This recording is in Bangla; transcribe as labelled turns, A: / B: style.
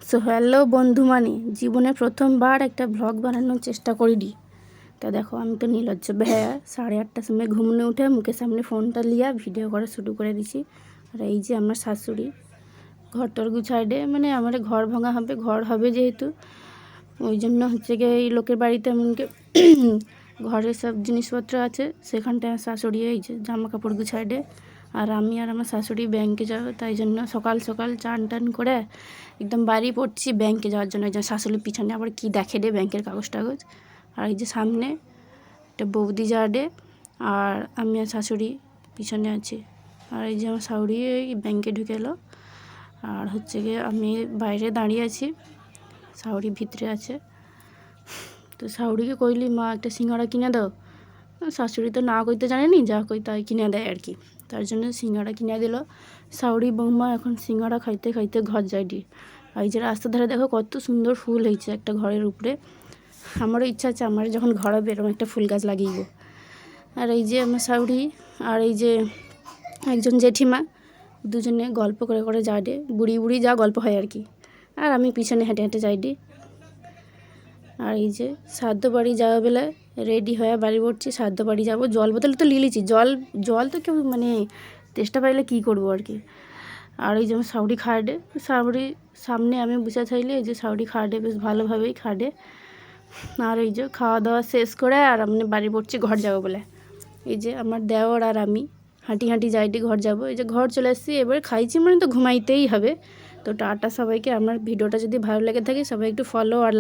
A: সো হ্যালো বন্ধু, মানে জীবনে প্রথমবার একটা ব্লগ বানানোর চেষ্টা করিনি। তা দেখো, আমি তো নির্লজ্জ ভ্যা 8:30টার সময় ঘুমনে উঠে মুখের সামনে ফোনটা লিয়া ভিডিও করা শুরু করে দিছি। আর এই যে আমার শাশুড়ি ঘরটার গুছাইডে, মানে আমার ঘর ভাঙা হবে, ঘর হবে যেহেতু, ওই জন্য হচ্ছে গিয়ে এই লোকের বাড়িতে এমনকি ঘরের সব জিনিসপত্র আছে, সেখানটায় শাশুড়ি এই যে জামা কাপড় গুছাইডে। আর আমি আর আমার শাশুড়ি ব্যাংকে যাবো, তাই জন্য সকাল সকাল চান টান করে একদম বাড়ি পড়ছি ব্যাংকে যাওয়ার জন্য। এই যে শাশুড়ির পিছনে আবার কি দেখে রে, ব্যাংকের কাগজ টাগজ। আর এই যে সামনে একটা বৌদি যাডে, আর আমি আর শাশুড়ি পিছনে আছি। আর এই যে আমার শাশুড়ি এই ব্যাংকে ঢুকে এলো, আর হচ্ছে গিয়ে আমি বাইরে দাঁড়িয়ে আছি, শাশুড়ি ভিতরে আছে। তো শাশুড়িকে কইলি, মা একটা সিঙ্গাড়া কিনে দাও। শাশুড়ি তো না কইতে জানেনি, যা কই তাই কিনে দেয় আর কি। তার জন্য সিঙ্গাড়া কিনে দিল। শাশুড়ি বৌমা এখন সিঙ্গাড়া খাইতে খাইতে ঘর যায়নি। আর এই যে রাস্তার ধারে দেখো কত সুন্দর ফুল হয়েছে একটা ঘরের উপরে। আমারও ইচ্ছা আছে আমার যখন ঘর হবে এরকম একটা ফুল গাছ লাগিয়ে। আর এই যে আমার শাশুড়ি আর এই যে একজন জেঠিমা, দুজনে গল্প করে করে যাডে, বুড়ি বুড়ি যা গল্প হয় আর কি। আর আমি পিছনে হেঁটে হেঁটে যাইডি। আর এই যে শ্রাদ্ধ বাড়ি যাওয়া বেলায় রেডি হয়ে বাড়ি পড়ছি, শ্রাদ্ধ বাড়ি যাবো। জল বোতলে তো লিলিছি, জল তো কেউ মানে তেষ্টা পাইলে কী করবো আর কি। আর এই যে আমার শাশুড়ি খাডে, শাশুড়ি সামনে আমি বুঝা চাইলে এই যে শাশুড়ি খাডে, বেশ ভালোভাবেই খাডে। আর এই যে খাওয়া দাওয়া শেষ করে আর আমি বাড়ি পড়ছি ঘর যাবো বলে। এই যে আমার দেওর আর আমি হাঁটি হাঁটি যাইটি ঘর যাব। এই যে ঘর চলে এসেছি, এবারে খাইছি মানে তো ঘুমাইতেই হবে। তো টাটা সবাইকে। আমার ভিডিওটা যদি ভালো লেগে থাকে সবাই একটু ফলো আর লাইক